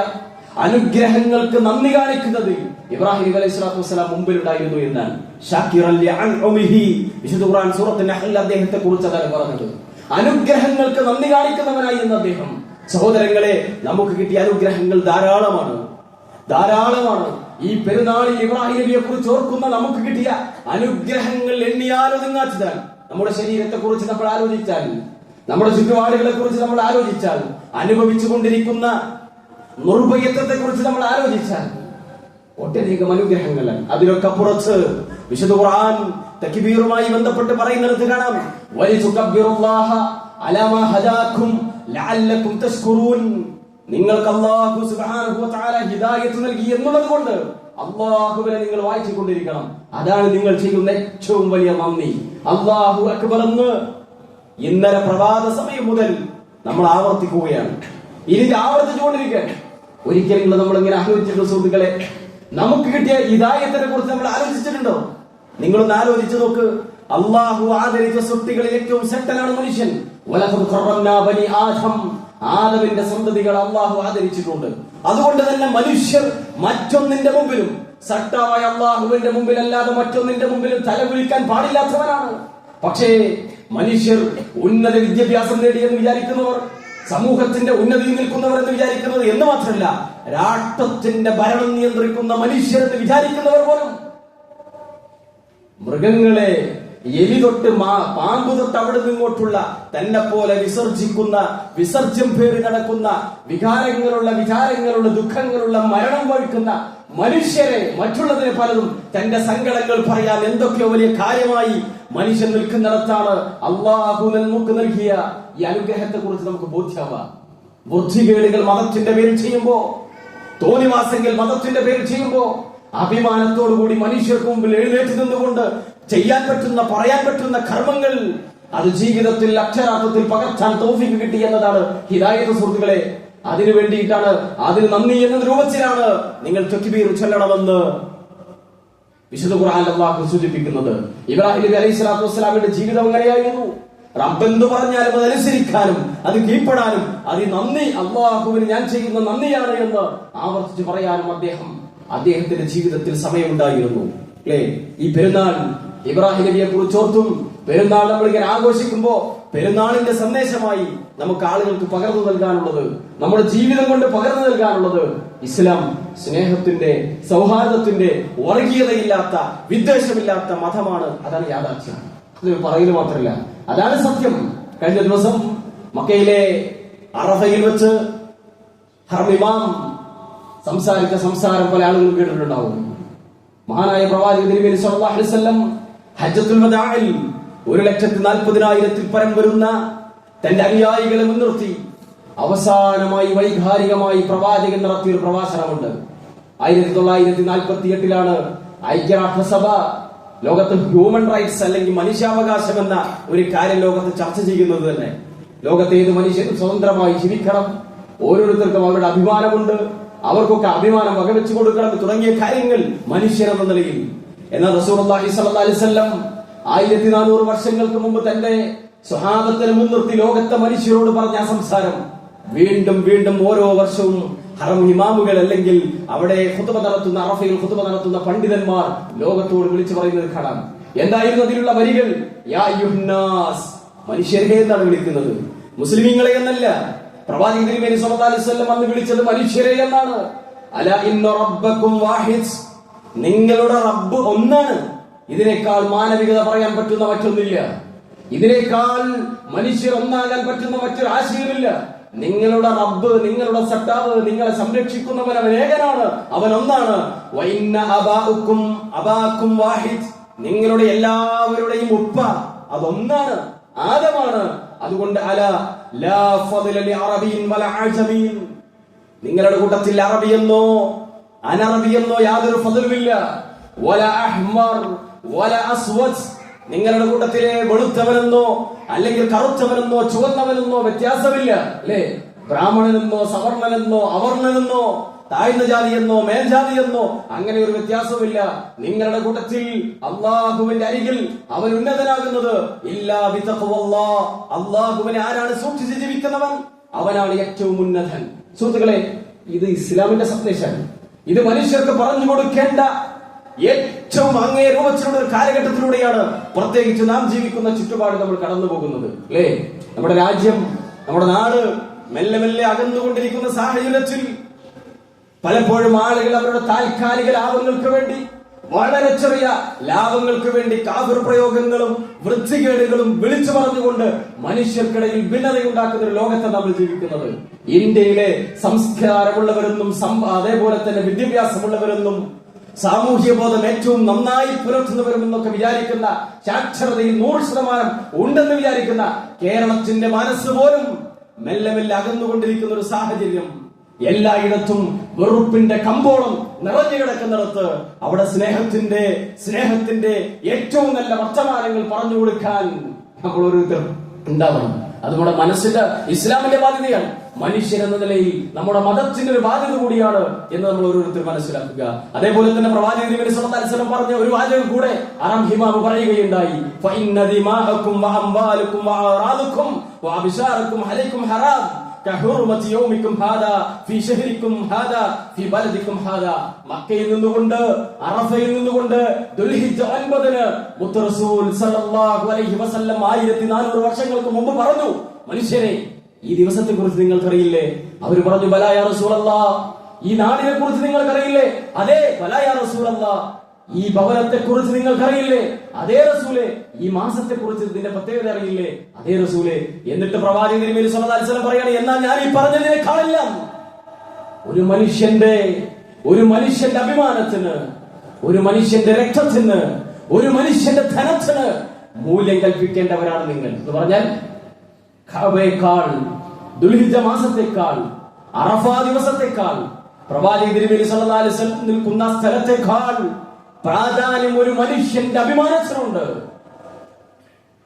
അനുഗ്രഹങ്ങൾക്ക് നന്ദി കാണിക്കുന്നത് ഇബ്രാഹിം നബി അലൈഹി സ്വലാത്തു വസ്സലാം മുമ്പിലുണ്ടായിരുന്നു എന്നാണ്. ഷാക്കിറൻ ലിഅൻഉമിഹി, വിശുദ്ധ ഖുർആൻ സൂറത്തുൽ നഹ്ൽ അദ്ദേഹത്തെ കുറിച്ച് അതാണ് പറഞ്ഞത്. അനുഗ്രഹങ്ങൾക്ക് നന്ദി കാണിക്കുന്നവനായിരുന്നു അദ്ദേഹം. സഹോദരങ്ങളെ, നമുക്ക് കിട്ടിയ അനുഗ്രഹങ്ങൾ ധാരാളമാണ്. ഈ പെരുന്നാളിൽ ഇബ്രാഹിം നബിയെ കുറിച്ച് ഓർക്കുന്ന നമുക്ക് കിട്ടിയ അനുഗ്രഹങ്ങൾ എണ്ണിയാലൊതുങ്ങാത്തതാണ്. നമ്മുടെ ശരീരത്തെ കുറിച്ച് നമ്മൾ ആലോചിച്ചാൽ, നമ്മുടെ ചുറ്റുപാടുകളെ കുറിച്ച് നമ്മൾ ആലോചിച്ചാൽ, അനുഭവിച്ചു കൊണ്ടിരിക്കുന്ന നിർഭയത്വത്തെ കുറിച്ച് നമ്മൾ ആലോചിച്ചാൽ ഒട്ടനേകം അനുഗ്രഹങ്ങളാണ്. അതിലൊക്കെ പുറത്ത് വിശുദ്ധ ഖുർആൻ തക്ബീറുമായി ബന്ധപ്പെട്ട് പറയുന്നിടത്ത് കാണാം, വലിതുകബ്ബിറുല്ലാഹ അലാ മാ ഹദാകും ലഅല്ലകും തശ്കുറൂൻ. നിങ്ങൾക്ക് അല്ലാഹു സുബ്ഹാനഹു വ തആല ഹിദായത്ത് നൽകി എന്നുള്ളത് കൊണ്ട് അല്ലാഹുവിനെ നിങ്ങൾ വായിച്ചുകൊണ്ടിരിക്കണം. അതാണ് നിങ്ങൾ ചെയ്യുന്ന ഏറ്റവും വലിയ നന്ദി. അല്ലാഹു അക്ബർ എന്ന് ഇന്നലെ പ്രഭാത സമയം മുതൽ നമ്മൾ ആവർത്തിക്കുകയാണ്. ഇനി ആവർത്തിച്ചുകൊണ്ടിരിക്കാൻ ഒരിക്കലും നമ്മൾ ഇങ്ങനെ ആലോചിച്ചിട്ടുണ്ടോ സുഹൃത്തുക്കളെ? നമുക്ക് കിട്ടിയ ഹിദായത്തിനെ കുറിച്ച് നമ്മൾ ആലോചിച്ചിട്ടുണ്ടോ? നിങ്ങളൊന്ന് ആലോചിച്ചു നോക്ക്. അല്ലാഹു ആദരിച്ച സൃഷ്ടികളിൽ ഏറ്റവും ശക്തനാണ് മനുഷ്യൻ. വലഖദ് കറംനാ ബനി ആദം, ആദമിന്റെ സന്തതികൾ അല്ലാഹു ആദരിച്ചിട്ടുണ്ട്. അതുകൊണ്ട് തന്നെ മനുഷ്യർ മറ്റൊന്നിന്റെ മുമ്പിലും സട്ടാവായ അല്ലാഹുവിന്റെ മുമ്പിൽ അല്ലാതെ മറ്റൊന്നിന്റെ മുമ്പിലും തലകുലിക്കാൻ പാടില്ലാത്തവരാണ്. പക്ഷേ മനുഷ്യർ ഉന്നത വിദ്യാഭ്യാസം നേടിയെന്ന് വിചാരിക്കുന്നവർ, സമൂഹത്തിന്റെ ഉന്നതിയിൽ നിൽക്കുന്നവർ എന്ന് വിചാരിക്കുന്നത് എന്ന് മാത്രമല്ല, രാഷ്ട്രത്തിന്റെ ഭരണം നിയന്ത്രിക്കുന്ന മനുഷ്യരെന്ന് വിചാരിക്കുന്നവർ പോലും മൃഗങ്ങളെ, എലി തൊട്ട് പാമ്പ് തൊട്ട് അവിടെ നിങ്ങോട്ടുള്ള തന്നെ പോലെ വിസർജിക്കുന്ന, വിസർജ്യം പേറി നടക്കുന്ന, വിചാരങ്ങളുള്ള ദുഃഖങ്ങളുള്ള, മരണം വഹിക്കുന്ന മനുഷ്യരെ, മറ്റുള്ളതിനെ പലതും തന്റെ സങ്കടങ്ങൾ പറയാൻ എന്തൊക്കെയോ വലിയ കാര്യമായി മനുഷ്യൻ നിൽക്കുന്നിടത്താണ് അള്ളാഹു നമുക്ക് നൽകിയ ഈ അനുഗ്രഹത്തെ കുറിച്ച് നമുക്ക് ബോധ്യമാവാം. ബുദ്ധികേടുകൾ മതത്തിന്റെ പേരിൽ ചെയ്യുമ്പോ, തോന്നിവാസങ്ങൾ മതത്തിന്റെ പേരിൽ ചെയ്യുമ്പോ, അഭിമാനത്തോടുകൂടി മനുഷ്യർക്ക് മുമ്പിൽ എഴുന്നേറ്റ് നിന്നുകൊണ്ട് ചെയ്യാൻ പറ്റുന്ന, പറയാൻ പറ്റുന്ന കർമ്മങ്ങൾ അത് ജീവിതത്തിൽ അക്ഷരാർത്ഥത്തിൽ പകർത്താൻ തൗഫീഖ് കിട്ടി എന്നതാണ് ഹിദായത്ത് സുഹൃത്തുക്കളെ. അതിനു വേണ്ടിയിട്ടാണ്, അതിന് നന്ദി എന്ന രൂപത്തിലാണ് നിങ്ങൾ തക്ബീർ ചൊല്ലണമെന്ന് വിശുദ്ധ ഖുർആൻ അല്ലാഹു സൂചിപ്പിക്കുന്നത്. ഇബ്രാഹിം നബി അലൈഹി സ്വലാത്തു വസ്സലാമിന്റെ ജീവിതം എങ്ങനെയായിരുന്നു? റബ്ബെന്ത് പറഞ്ഞാലും അതനുസരിക്കാനും അത് കീഴ്പ്പെടാനും അത് നന്ദി, അല്ലാഹുവിന് ഞാൻ ചെയ്യുന്ന നന്ദിയാണ് എന്ന് ആവർത്തിച്ച് പറയാനും അദ്ദേഹത്തിന്റെ ജീവിതത്തിൽ സമയമുണ്ടായിരുന്നു. അല്ലേ? ഈ പെരുന്നാൾ ഇബ്രാഹിം നബിയെ കുറിച്ച് ഓർത്തും പെരുന്നാൾ നമ്മൾ ഇങ്ങനെ ആഘോഷിക്കുമ്പോ പെരുന്നാളിന്റെ സന്ദേശമായി നമുക്ക് ആളുകൾക്ക് പകർന്നു നൽകാനുള്ളത്, നമ്മുടെ ജീവിതം കൊണ്ട് പകർന്നു നൽകാനുള്ളത് ഇസ്ലാം സ്നേഹത്തിന്റെ, സൗഹാർദ്ദത്തിന്റെ, വർഗീയതയില്ലാത്ത, വിദ്വേഷമില്ലാത്ത മതമാണ്. അതാണ് യാഥാർത്ഥ്യം. അത് പറയല് മാത്രമല്ല, അതാണ് സത്യം. കഴിഞ്ഞ ദിവസം മക്കയിലെ അറഫയിൽ വെച്ച് ഹറം ഇമാം സംസാരിച്ച സംസാരം പല ആളുകളും കേട്ടിട്ടുണ്ടാവും. മഹാനായ പ്രവാചകൻ തിരുമേനി സ്വല്ലല്ലാഹു അലൈഹി വസല്ലം ഹജ്ജത്തുൽ വദാഇൽ 140,000 പരം വരുന്ന തന്റെ അനുയായികളെ മുൻനിർത്തി അവസാനമായി വൈകാരികമായി പ്രവാചകൻ നടത്തിയൊരു പ്രഭാഷണമുണ്ട്. 1948 ഐക്യരാഷ്ട്രസഭ ലോകത്ത് ഹ്യൂമൻ റൈറ്റ്സ് അല്ലെങ്കിൽ മനുഷ്യാവകാശം എന്ന ഒരു കാര്യം ലോകത്ത് ചർച്ച ചെയ്യുന്നത് തന്നെ. ലോകത്തെ ഏത് മനുഷ്യനും സ്വതന്ത്രമായി ജീവിക്കണം, ഓരോരുത്തർക്കും അവരുടെ അഭിമാനമുണ്ട്, അവർക്കൊക്കെ അഭിമാനം വകവെച്ചു കൊടുക്കണം തുടങ്ങിയ കാര്യങ്ങൾ മനുഷ്യരെന്ന നിലയിൽ. എന്നാൽ റസൂലുള്ളാഹി സ്വല്ലല്ലാഹു അലൈഹി വസല്ലം 1400 വർഷങ്ങൾക്ക് മുമ്പ് തന്റെ സ്വഹാബത്തിനെ മുൻനിർത്തി ലോകത്തെ മനുഷ്യരോട് പറഞ്ഞ സംസാരം വീണ്ടും വീണ്ടും ഓരോ വർഷവും ഹറം ഇമാമുകൾ അല്ലെങ്കിൽ അവിടെ ഖുതുബ നടത്തുന്ന, അറഫയിൽ ഖുതുബ നടത്തുന്ന പണ്ഡിതന്മാർ ലോകത്തോട് വിളിച്ചു പറയുന്നത് കാണാം. എന്തായിരുന്നു അതിലുള്ള വരികൾ? യാ അയ്യുഹന്നാസ്, മനുഷ്യരെ എന്നാണ് വിളിക്കുന്നത്, മുസ്ലിമീങ്ങളെ എന്നല്ല. പ്രവാചകൻ തിരുമേനി സ്വല്ലല്ലാഹു അലൈഹി വസല്ലം അന്ന് വിളിച്ചത് മനുഷ്യരെ എന്നാണ്. അലാ ഇന്ന റബ്ബക്കും വാഹിദ്, നിങ്ങളുടെ റബ്ബ് ഒന്നാണ്. ഇതിനേക്കാൾ മാനവികത പറയാൻ പറ്റുന്ന മറ്റൊന്നില്ല. ഇതിനേക്കാൾ മനുഷ്യർ ഒന്നാകാൻ പറ്റുന്ന മറ്റൊരു ആശയമില്ല. നിങ്ങളുടെ റബ്ബ്, നിങ്ങളുടെ സട്ടാവ്, നിങ്ങളെ സംരക്ഷിക്കുന്നവൻ അവൻ ഏകനാണ്, അവൻ ഒന്നാണ്. വഇന്ന അബാക്കും വാഹിദ്, നിങ്ങളുടെ എല്ലാവരുടെയും ഉപ്പ അതൊന്നാണ്, ആദമാണ്. അതുകൊണ്ട് അലാ ലാ ഫദ്ല ലി അറബിൻ വല അജമീൻ, നിങ്ങളുടെ കൂട്ടത്തിൽ അറബിയെന്നോ അനറബിയെന്നോ യാതൊരു ഫദ്ലുമില്ല. വല അഹ്മർ വല അസ്വദ്, നിങ്ങളുടെ കൂട്ടത്തിലെ വെളുത്തവനെന്നോ അല്ലെങ്കിൽ കറുത്തവനെന്നോ ചുവന്നവനെന്നോ വ്യത്യാസമില്ല. അല്ലെ? ബ്രാഹ്മണനെന്നോ സവർണനെന്നോ അവർണനെന്നോ താഴ്ന്ന ജാതിയെന്നോ മേൽജാതിയെന്നോ അങ്ങനെ ഒരു വ്യത്യാസമില്ല. നിങ്ങളുടെ കൂട്ടത്തിൽ അള്ളാഹുവിന്റെ അരികിൽ അവൻ ഉന്നതനാകുന്നത് ഇല്ലാ ബിതഖ്വല്ലാഹ്, അള്ളാഹുവിനെ ആരാണ് സൂക്ഷിച്ച് ജീവിക്കുന്നവൻ അവനാണ് ഏറ്റവും ഉന്നതൻ. സുഹൃത്തുക്കളെ, ഇത് ഇസ്ലാമിന്റെ സന്ദേശമാണ്. ഇത് മനുഷ്യർക്ക് പറഞ്ഞു കൊടുക്കേണ്ട ഏറ്റവും അങ്ങേ രൂപത്തിലുള്ള ഒരു കാലഘട്ടത്തിലൂടെയാണ് പ്രത്യേകിച്ച് നാം ജീവിക്കുന്ന ചുറ്റുപാട് നമ്മൾ കടന്നു പോകുന്നത്. അല്ലേ? നമ്മുടെ രാജ്യം, നമ്മുടെ നാട് മെല്ലെ മെല്ലെ അകന്നുകൊണ്ടിരിക്കുന്ന സാഹചര്യത്തിൽ പലപ്പോഴും ആളുകൾ അവരുടെ താൽക്കാലിക ലാഭങ്ങൾക്ക് വേണ്ടി, വളരെ ചെറിയ ലാഭങ്ങൾക്ക് വേണ്ടി കാഫിർ പ്രയോഗങ്ങളും വൃത്തികേടുകളും വിളിച്ചു പറഞ്ഞുകൊണ്ട് മനുഷ്യർക്കിടയിൽ ഭിന്നതയുണ്ടാക്കുന്ന ഒരു ലോകത്തെ നമ്മൾ ജീവിക്കുന്നത്. ഇന്ത്യയിലെ സംസ്കാരമുള്ളവരെന്നും അതേപോലെ തന്നെ വിദ്യാഭ്യാസമുള്ളവരെന്നും സാമൂഹ്യ ബോധം ഏറ്റവും നന്നായി പുലർത്തുന്നവരുമെന്നൊക്കെ വിചാരിക്കുന്ന, സാക്ഷരതയിൽ 100% ഉണ്ടെന്ന് വിചാരിക്കുന്ന കേരളത്തിന്റെ മനസ്സ് പോലും മെല്ലെ മെല്ലെ അകന്നുകൊണ്ടിരിക്കുന്ന ഒരു സാഹചര്യം എല്ലായിടത്തും വെറുപ്പിന്റെ കമ്പോളം നിറഞ്ഞു കിടക്കുന്നിടത്ത് അവിടെ സ്നേഹത്തിന്റെ ഏറ്റവും നല്ല വർത്തമാനങ്ങൾ പറഞ്ഞു കൊടുക്കാൻ നമ്മൾ ഓരോരുത്തർ ഉണ്ടാവണം. അത് നമ്മുടെ മനസ്സിന്റെ ഇസ്ലാമിന്റെ ബാധ്യതയാണ്. മനുഷ്യൻ എന്ന നിലയിൽ നമ്മുടെ മതത്തിന്റെ ഒരു ബാധ്യത കൂടിയാണ് എന്ന് നമ്മൾ ഓരോരുത്തർ മനസ്സിലാക്കുക. അതേപോലെ തന്നെ പ്രവാചകൻ നബി സല്ലല്ലാഹു അലൈഹി വസല്ലം പറഞ്ഞ ഒരു വാചകം കൂടെ അറം ഹിമാം പറയുകയുണ്ടായി, ഫഇന്ന ദിമാഅകും വഅംവാലുകും വഅറാദുകും വഅബ്ശാറുകും അലൈക്കും ഹറാം കഹുർമതി യൗമിക്കും ഹാദാ ഫീ ശഹരിക്കും ഹാദാ ഫീ ബലദിക്കും ഹാദാ. മക്കയിൽ നിന്നുകൊണ്ട് അറഫയിൽ നിന്നുകൊണ്ട് ദുൽഹിജ്ജ 9 മുത്ത് റസൂൽ സല്ലല്ലാഹു അലൈഹി വസല്ലം 1400 വർഷങ്ങൾക്ക് മുമ്പ് പറഞ്ഞു, മനുഷ്യരെ ഈ ദിവസത്തെ കുറിച്ച് നിങ്ങൾക്കറിയില്ലേ? അവർ പറഞ്ഞു, ബലാ യാ റസൂലല്ലാഹ്. ഈ നാടിനെ കുറിച്ച് നിങ്ങൾക്കറിയില്ലേ? അതെ ബലാ യാ റസൂലല്ലാഹ്. ഈ ഭവനത്തെ കുറിച്ച് നിങ്ങൾക്കറിയില്ലേ? അതേ റസൂലേ. ഈ മാസത്തെ കുറിച്ച് ഇതിന്റെ പ്രത്യേകത അറിയില്ലേ? അതേ റസൂലേ. എന്നിട്ട് പ്രവാചകൻ നബി സല്ലല്ലാഹു അലൈഹി വസല്ലം പറയാണ്, എന്നാൽ ഞാൻ ഈ പറഞ്ഞതിനേക്കാളെല്ലാം ഒരു മനുഷ്യന്റെ അഭിമാനത്തിന്, ഒരു മനുഷ്യന്റെ രക്തത്തിന്, ഒരു മനുഷ്യന്റെ ധനത്തിന് മൂല്യം കൽപ്പിക്കേണ്ടവരാണ് നിങ്ങൾ എന്ന് പറഞ്ഞാൽ ഖഅബയേക്കാൾ, ദുൽഹിജ്ജ മാസത്തെക്കാൾ, അറഫ ദിവസത്തെക്കാൾ, പ്രവാചകൻ നബി സല്ലല്ലാഹു അലൈഹി വസല്ലം നിൽക്കുന്ന സ്ഥലത്തെക്കാൾ പ്രാധാന്യം ഒരു മനുഷ്യന്റെ അഭിമാനത്തിനുണ്ട്.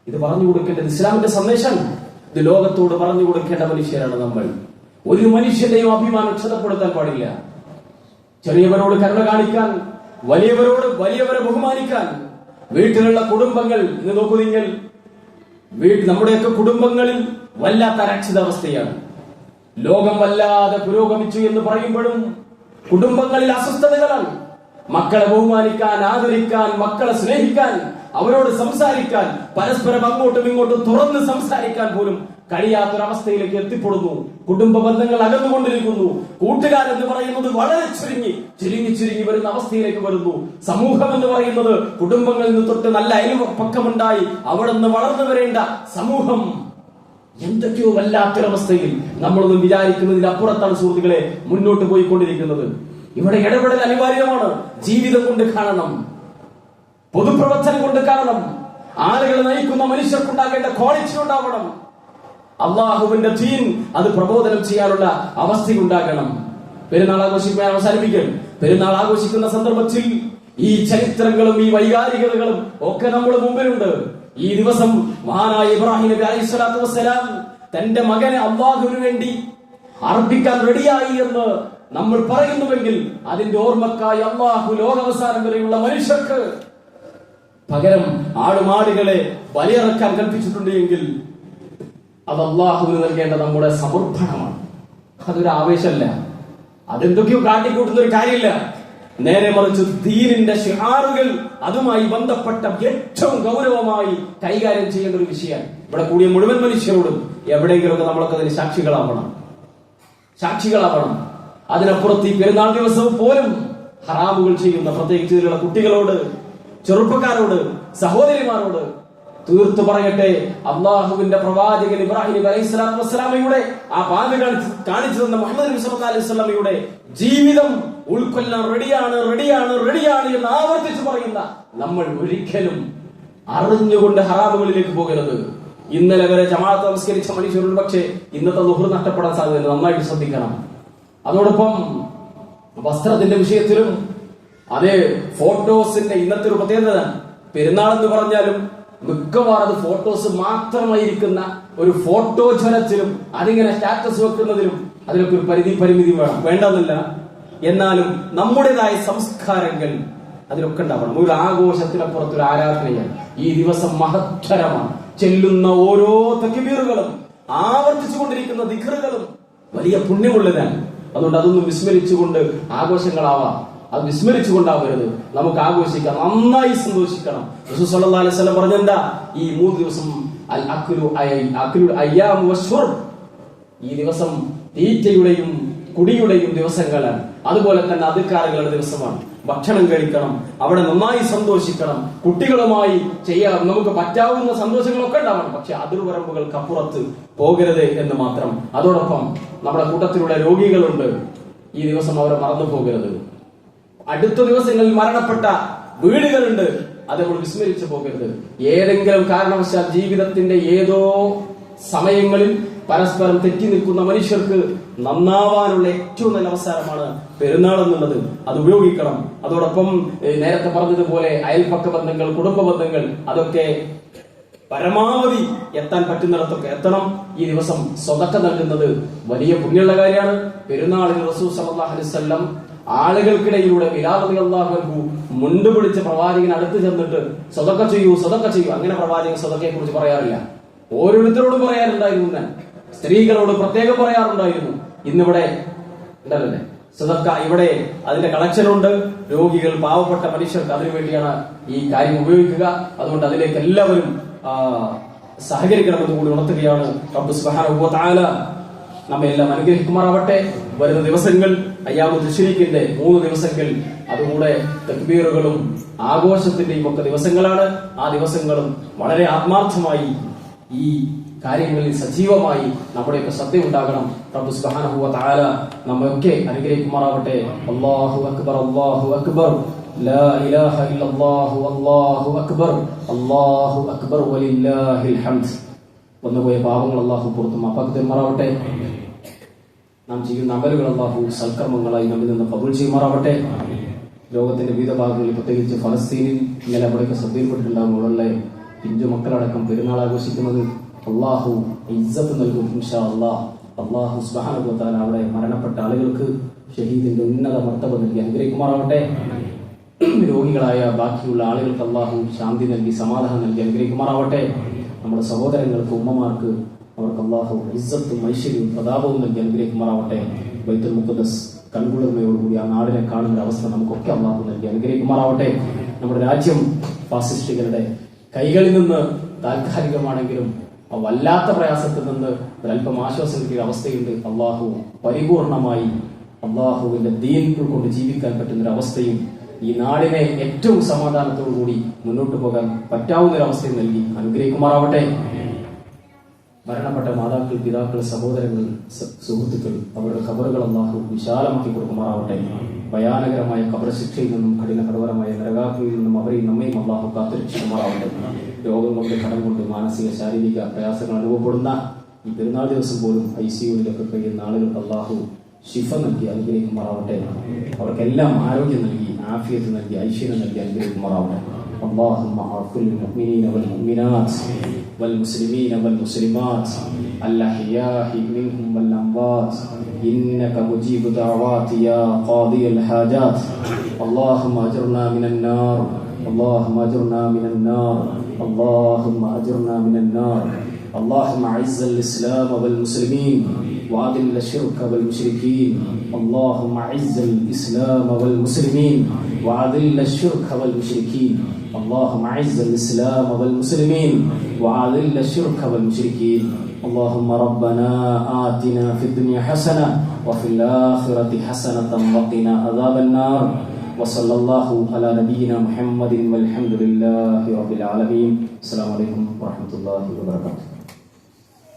ഇത് പറഞ്ഞു കൊടുക്കേണ്ടത് ഇസ്ലാമിന്റെ സന്ദേശം. ഇത് ലോകത്തോട് പറഞ്ഞു കൊടുക്കേണ്ട മനുഷ്യരാണ് നമ്മൾ. ഒരു മനുഷ്യന്റെയും അഭിമാനം ക്ഷതപ്പെടുത്താൻ പാടില്ല. ചെറിയവരോട് കരുണ കാണിക്കാൻ, വലിയവരെ ബഹുമാനിക്കാൻ. വീട്ടിലുള്ള കുടുംബങ്ങൾ ഇന്ന് നോക്കൂ നിങ്ങൾ, നമ്മുടെയൊക്കെ കുടുംബങ്ങളിൽ വല്ലാത്ത അരക്ഷിതാവസ്ഥയാണ്. ലോകം വല്ലാതെ പുരോഗമിച്ചു എന്ന് പറയുമ്പോഴും കുടുംബങ്ങളിൽ അസ്വസ്ഥതകളാണ്. മക്കളെ ബഹുമാനിക്കാൻ, ആദരിക്കാൻ, മക്കളെ സ്നേഹിക്കാൻ, അവരോട് സംസാരിക്കാൻ, പരസ്പരം അങ്ങോട്ടും ഇങ്ങോട്ടും തുറന്ന് സംസാരിക്കാൻ പോലും കഴിയാത്തൊരവസ്ഥയിലേക്ക് എത്തിപ്പെടുന്നു. കുടുംബ ബന്ധങ്ങൾ അകന്നുകൊണ്ടിരിക്കുന്നു. കൂട്ടുകാരെന്ന് പറയുന്നത് വളരെ ചുരുങ്ങി വരുന്ന അവസ്ഥയിലേക്ക് വരുന്നു. സമൂഹം എന്ന് പറയുന്നത് കുടുംബങ്ങളിൽ നിന്ന് തൊട്ട് നല്ല അയൽപക്കമുണ്ടായി അവിടെ നിന്ന് വളർന്നു വരേണ്ട സമൂഹം എന്തൊക്കെയോ വല്ലാത്തൊരവസ്ഥയിൽ നമ്മളൊന്നും വിചാരിക്കുന്നതിനപ്പുറത്താണ് സുഹൃത്തുക്കളെ മുന്നോട്ട് പോയിക്കൊണ്ടിരിക്കുന്നത്. ഇവിടെ ഇടപെടൽ അനിവാര്യമാണ്. ജീവിതം കൊണ്ട് കാണണം, പൊതുപ്രവർത്തനം കൊണ്ട് കാണണം. ആളുകളെ നയിക്കുന്ന മനുഷ്യർക്കുണ്ടാകേണ്ട ക്വാളിറ്റി ഉണ്ടാവണം. അള്ളാഹുവിന്റെ ദീൻ അത് പ്രബോധനം ചെയ്യാനുള്ള അവസ്ഥയുണ്ടാകണം. പെരുന്നാൾ ആഘോഷിക്കാൻ അവസാനിപ്പിക്കൽ. പെരുന്നാൾ ആഘോഷിക്കുന്ന സന്ദർഭത്തിൽ ഈ ചരിത്രങ്ങളും ഈ വൈകാരികതകളും ഒക്കെ നമ്മുടെ മുമ്പിലുണ്ട്. ഈ ദിവസം മഹാനായ ഇബ്രാഹിം നബി അലൈഹിസ്സലാത്തു വസ്സലാം തന്റെ മകനെ അള്ളാഹുവിന് വേണ്ടി അർപ്പിക്കാൻ റെഡിയായി എന്ന് നമ്മൾ പറയുന്നുവെങ്കിൽ അതിന്റെ ഓർമ്മക്കായി അള്ളാഹു ലോകാവസാനം വരെയുള്ള മനുഷ്യർക്ക് പകരം ആടുമാടുകളെ ബലിയിറക്കാൻ കൽപ്പിച്ചിട്ടുണ്ട് എങ്കിൽ അത് അള്ളാഹുവിന് നൽകേണ്ട നമ്മുടെ സമർപ്പണമാണ്. അതൊരു ആവേശമല്ല, അതെന്തൊക്കെയോ കാട്ടിക്കൂട്ടുന്ന ഒരു കാര്യമില്ല. നേരെ മറിച്ച് ദീനിന്റെ ശിആറുകൾ അതുമായി ബന്ധപ്പെട്ട ഏറ്റവും ഗൗരവമായി കൈകാര്യം ചെയ്യേണ്ട ഒരു വിഷയമാണ്. ഇവിടെ കൂടിയ മുഴുവൻ മനുഷ്യരോടും എവിടെയെങ്കിലുമൊക്കെ നമ്മളൊക്കെ അതിന് സാക്ഷികളാവണം. അതിനപ്പുറത്ത് ഈ പെരുന്നാൾ ദിവസവും പോലും ഹറാമുകൾ ചെയ്യുന്ന പ്രത്യേകിച്ച് ഇതിലുള്ള കുട്ടികളോട്, ചെറുപ്പക്കാരോട്, സഹോദരിമാരോട് തീർത്തു പറയട്ടെ, അള്ളാഹുവിന്റെ പ്രവാചകൻ ഇബ്രാഹിം നബി അലൈഹിസ്സലാത്തു വസ്സലാമയുടെ ആ പാത കാണിച്ചു തന്ന മുഹമ്മദ് നബി സല്ലല്ലാഹു അലൈഹി വസല്ലമയുടെ ജീവിതം ഉൾക്കൊള്ളാൻ റെഡിയാണ് എന്ന് ആവർത്തിച്ചു പറയുന്ന നമ്മൾ ഒരിക്കലും അറിഞ്ഞുകൊണ്ട് ഹറാമുകളിലേക്ക് പോകരുത്. ഇന്നലെ വരെ ജമാഅത്ത് നമസ്കരിച്ച മനുഷ്യരോട് പക്ഷേ ഇന്നത്തെ ളുഹ്ർ നഷ്ടപ്പെടാൻ സാധ്യതയുണ്ട്. നന്നായിട്ട് ശ്രദ്ധിക്കണം. അതോടൊപ്പം വസ്ത്രത്തിന്റെ വിഷയത്തിലും അതേ ഫോട്ടോസിന്റെ ഇന്നത്തെ ഒരു പ്രത്യേകത, പെരുന്നാൾ എന്ന് പറഞ്ഞാലും മിക്കവാറും അത് ഫോട്ടോസ് മാത്രമായിരിക്കുന്ന ഒരു ഫോട്ടോ ജ്വലത്തിലും അതിങ്ങനെ സ്റ്റാറ്റസ് വെക്കുന്നതിലും അതിനൊക്കെ ഒരു പരിമിതി വേണ്ടെന്നില്ല. എന്നാലും നമ്മുടേതായ സംസ്കാരങ്ങൾ അതിലൊക്കെ ഉണ്ടാവണം. ഒരു ആഘോഷത്തിനപ്പുറത്തൊരു ആരാധനയാണ്. ഈ ദിവസം മഹത്തരമാണ്. ചെല്ലുന്ന ഓരോ തക്ബീറുകളും ആവർത്തിച്ചുകൊണ്ടിരിക്കുന്ന ദിക്റുകളും വലിയ പുണ്യമുള്ളതാണ്. അതുകൊണ്ട് അതൊന്നും വിസ്മരിച്ചുകൊണ്ട് ആഘോഷങ്ങളാവാം, അത് വിസ്മരിച്ചുകൊണ്ടാവരുത്. നമുക്ക് ആഘോഷിക്കാം, നന്നായി സന്തോഷിക്കണം. റസൂൽ സല്ലല്ലാഹു അലൈഹി വസല്ലം പറഞ്ഞെന്താ, ഈ 3 ദിവസം അൽ അക്ലു അയ്യാമു വശുർബ്, ഈ ദിവസം തീറ്റയുടെയും കുടിയുടെയും ദിവസങ്ങളാണ്. അതുപോലെ തന്നെ അധികാരങ്ങളുടെ ദിവസമാണ്. ഭക്ഷണം കഴിക്കണം, അവിടെ നന്നായി സന്തോഷിക്കണം, കുട്ടികളുമായി ചെയ്യാൻ നമുക്ക് പറ്റാവുന്ന സന്തോഷങ്ങളൊക്കെ ഉണ്ടാവണം. പക്ഷെ അതിർവരമ്പുകൾക്ക് അപ്പുറത്ത് പോകരുത് എന്ന് മാത്രം. അതോടൊപ്പം നമ്മുടെ കൂട്ടത്തിലുള്ള രോഗികളുണ്ട്, ഈ ദിവസം അവരെ മറന്നു പോകരുത്. അടുത്ത ദിവസങ്ങളിൽ മരണപ്പെട്ട വീടുകളുണ്ട്, അത് നമ്മൾ വിസ്മരിച്ചു പോകരുത്. ഏതെങ്കിലും കാരണവശാൽ ജീവിതത്തിന്റെ ഏതോ സമയങ്ങളിൽ പരസ്പരം തെറ്റി നിൽക്കുന്ന മനുഷ്യർക്ക് നന്നാവാനുള്ള ഏറ്റവും നല്ല അവസരമാണ് പെരുന്നാൾ എന്നുള്ളത്. അത് ഉപയോഗിക്കണം. അതോടൊപ്പം നേരത്തെ പറഞ്ഞതുപോലെ അയൽപക്ക ബന്ധങ്ങൾ, കുടുംബ ബന്ധങ്ങൾ, അതൊക്കെ പരമാവധി എത്താൻ പറ്റുന്നിടത്തൊക്കെ എത്തണം. ഈ ദിവസം സ്വതക്ക നൽകുന്നത് വലിയ പുണ്യമുള്ള കാര്യമാണ്. പെരുന്നാളിന് റസൂൽ സല്ലല്ലാഹു അലൈഹി വസല്ലം ആളുകൾക്കിടയിലൂടെ ബിലാൽ റളിയല്ലാഹു അൻഹു മുണ്ട് പിടിച്ച പ്രവാചകൻ അടുത്ത് ചെന്നിട്ട് സ്വതക്ക ചെയ്യൂ, സ്വതക്ക ചെയ്യൂ. അങ്ങനെ പ്രവാചകൻ സ്വതക്കയെ കുറിച്ച് പറയാറില്ല. ഓരോരുത്തരോടും പറയാറുണ്ടായിരുന്നു. ഞാൻ സ്ത്രീകളോട് പ്രത്യേകം പറയാറുണ്ടായിരുന്നു. ഇന്നിവിടെ ഉണ്ടല്ലേ സ്വതക്ക, ഇവിടെ അതിന്റെ കളക്ഷനുണ്ട്. രോഗികൾ, പാവപ്പെട്ട മനുഷ്യർക്ക് അതിനു വേണ്ടിയാണ് ഈ കാര്യം ഉപയോഗിക്കുക. അതുകൊണ്ട് അതിലേക്ക് എല്ലാവരും സഹകരിക്കണമെന്ന് കൂടി ഉണർത്തുകയാണ്. റബ്ബ് സുബ്ഹാനഹു വ തആല നമ്മെ എല്ലാം അനുഗ്രഹിക്കുമാറാവട്ടെ. വരുന്ന ദിവസങ്ങൾ അയ്യാമുൽ തശ്രീഖിന്റെ 3 ദിവസങ്ങൾ, അതുകൂടെ തക്ബീറുകളും ആഘോഷത്തിന്റെയും ഒക്കെ ദിവസങ്ങളാണ്. ആ ദിവസങ്ങളും വളരെ ആത്മാർത്ഥമായി ഈ കാര്യങ്ങളിൽ സജീവമായി നമ്മുടെയൊക്കെ ശ്രദ്ധ ഉണ്ടാകണം. റബ്ബ് സുബ്ഹാനഹു വ തആല നമ്മയൊക്കെ അനുഗ്രഹിക്കുമാറാവട്ടെ. അല്ലാഹു അക്ബർ, അല്ലാഹു അക്ബർ, ലാ ഇലാഹ ഇല്ലല്ലാഹു, അല്ലാഹു അക്ബർ, അല്ലാഹു അക്ബർ വലില്ലാഹിൽ ഹംദ്. വന്നുപോയ പാപങ്ങൾ അല്ലാഹു പുറത്തു മാപ്പാക്കി തരുമാറാവട്ടെ. നാം ചെയ്യുന്ന അമലുകൾ അല്ലാഹു സൽക്കർമ്മങ്ങളായി നമ്മിൽ നിന്ന് കബൂൽ ചെയ്യുമാറാവട്ടെ. ലോകത്തിന്റെ വിവിധ ഭാഗങ്ങളിൽ, പ്രത്യേകിച്ച് ഫലസ്തീനിൽ ഇന്നലെ അവിടെയൊക്കെ ശ്രദ്ധയിൽപ്പെട്ടിട്ടുണ്ടാകും. ഉള്ള പിഞ്ചു മക്കളടക്കം പെരുന്നാൾ ആഘോഷിക്കുന്നത് അല്ലാഹു ഇസ്സത്ത് നൽകും ഇൻഷാ അല്ലാഹ്. അല്ലാഹു സുബ്ഹാനഹു വ തആല അവിടെ മരണപ്പെട്ട ആളുകൾക്ക് ഷഹീദിന്റെ ഉന്നത മർത്തബ നൽകി അനുഗ്രഹിക്കുമാറാവട്ടെ. രോഗികളായ ബാക്കിയുള്ള ആളുകൾക്ക് അല്ലാഹു ശാന്തി നൽകി, സമാധാനം നൽകി അനുഗ്രഹിക്കുമാറാവട്ടെ. നമ്മുടെ സഹോദരങ്ങൾക്ക്, ഉമ്മമാർക്ക്, അവർക്ക് അല്ലാഹു ഇസ്സത്തും ഐശ്വര്യവും പ്രതാപവും നൽകി അനുഗ്രഹിക്കുമാറാവട്ടെ. ബൈത്തുൽ മുഖദ്ദസ് കൺകുളിർമയോടുകൂടി ആ നാടിനെ കാണുന്ന അവസ്ഥ നമുക്കൊക്കെ അല്ലാഹു നൽകി അനുഗ്രഹിക്കുമാറാവട്ടെ. നമ്മുടെ രാജ്യം ഫാസിസ്റ്റുകളുടെ കൈകളിൽ നിന്ന് താൽക്കാലികമാണെങ്കിലും വല്ലാത്ത പ്രയാസത്തിൽ നിന്ന് ഒരല്പം ആശ്വാസം കിട്ടിയ അവസ്ഥയുണ്ട്. അള്ളാഹു പരിപൂർണമായി അള്ളാഹുവിന്റെ ദീൻ ഉൾക്കൊണ്ട് ജീവിക്കാൻ പറ്റുന്ന ഒരു അവസ്ഥയും ഈ നാടിനെ ഏറ്റവും സമാധാനത്തോടുകൂടി മുന്നോട്ട് പോകാൻ പറ്റാവുന്ന ഒരു അവസ്ഥയും നൽകി അനുഗ്രഹിക്കുമാറാവട്ടെ. മരണപ്പെട്ട മാതാക്കൾ, പിതാക്കൾ, സഹോദരങ്ങൾ, സുഹൃത്തുക്കൾ, അവരുടെ ഖബറുകൾ അല്ലാഹു വിശാലമാക്കി കൊടുക്കുമാറാവട്ടെ. ഭയാനകരമായ ഖബർ ശിക്ഷയിൽ നിന്നും കഠിനകഠോരമായ നരകാഗ്നിയിൽ നിന്നും അവരെയും നമ്മയും അല്ലാഹു കാത്തുരക്ഷിക്കുമാറാവട്ടെ. രോഗം കൊണ്ട്, കടം കൊണ്ട്, മാനസിക ശാരീരിക പ്രയാസങ്ങൾ അനുഭവപ്പെടുന്ന ഈ പെരുന്നാൾ ദിവസം പോലും ICUവിലൊക്കെ കഴിയുന്ന ആളുകൾക്ക് അല്ലാഹു ശിഫ നൽകി അനുഗ്രഹിക്കുമാറാവട്ടെ. അവർക്കെല്ലാം ആരോഗ്യം നൽകി, ആഫിയത്ത് നൽകി, ഐശ്വര്യം നൽകി അനുഗ്രഹിക്കുമാറാവട്ടെ. اللهم اغفر للمؤمنين والمؤمنات والمسلمين والمسلمات الأحياء منهم والأموات إنك مجيب دعوات يا قاضي الحاجات. اللهم أجرنا من النار، اللهم أجرنا من النار، اللهم أجرنا من النار. اللهم أعز الإسلام والمسلمين وأذل الشرك والمشركين. اللهم أعز الإسلام والمسلمين وأذل الشرك والمشركين. اللهم أعز الإسلام والمسلمين وأذل الشرك والمشركين. اللهم ربنا آتنا في الدنيا حسنة وفي الآخرة حسنة وقنا عذاب النار. وصلى الله على نبينا محمد والحمد لله رب العالمين. السلام عليكم ورحمة الله وبركاته.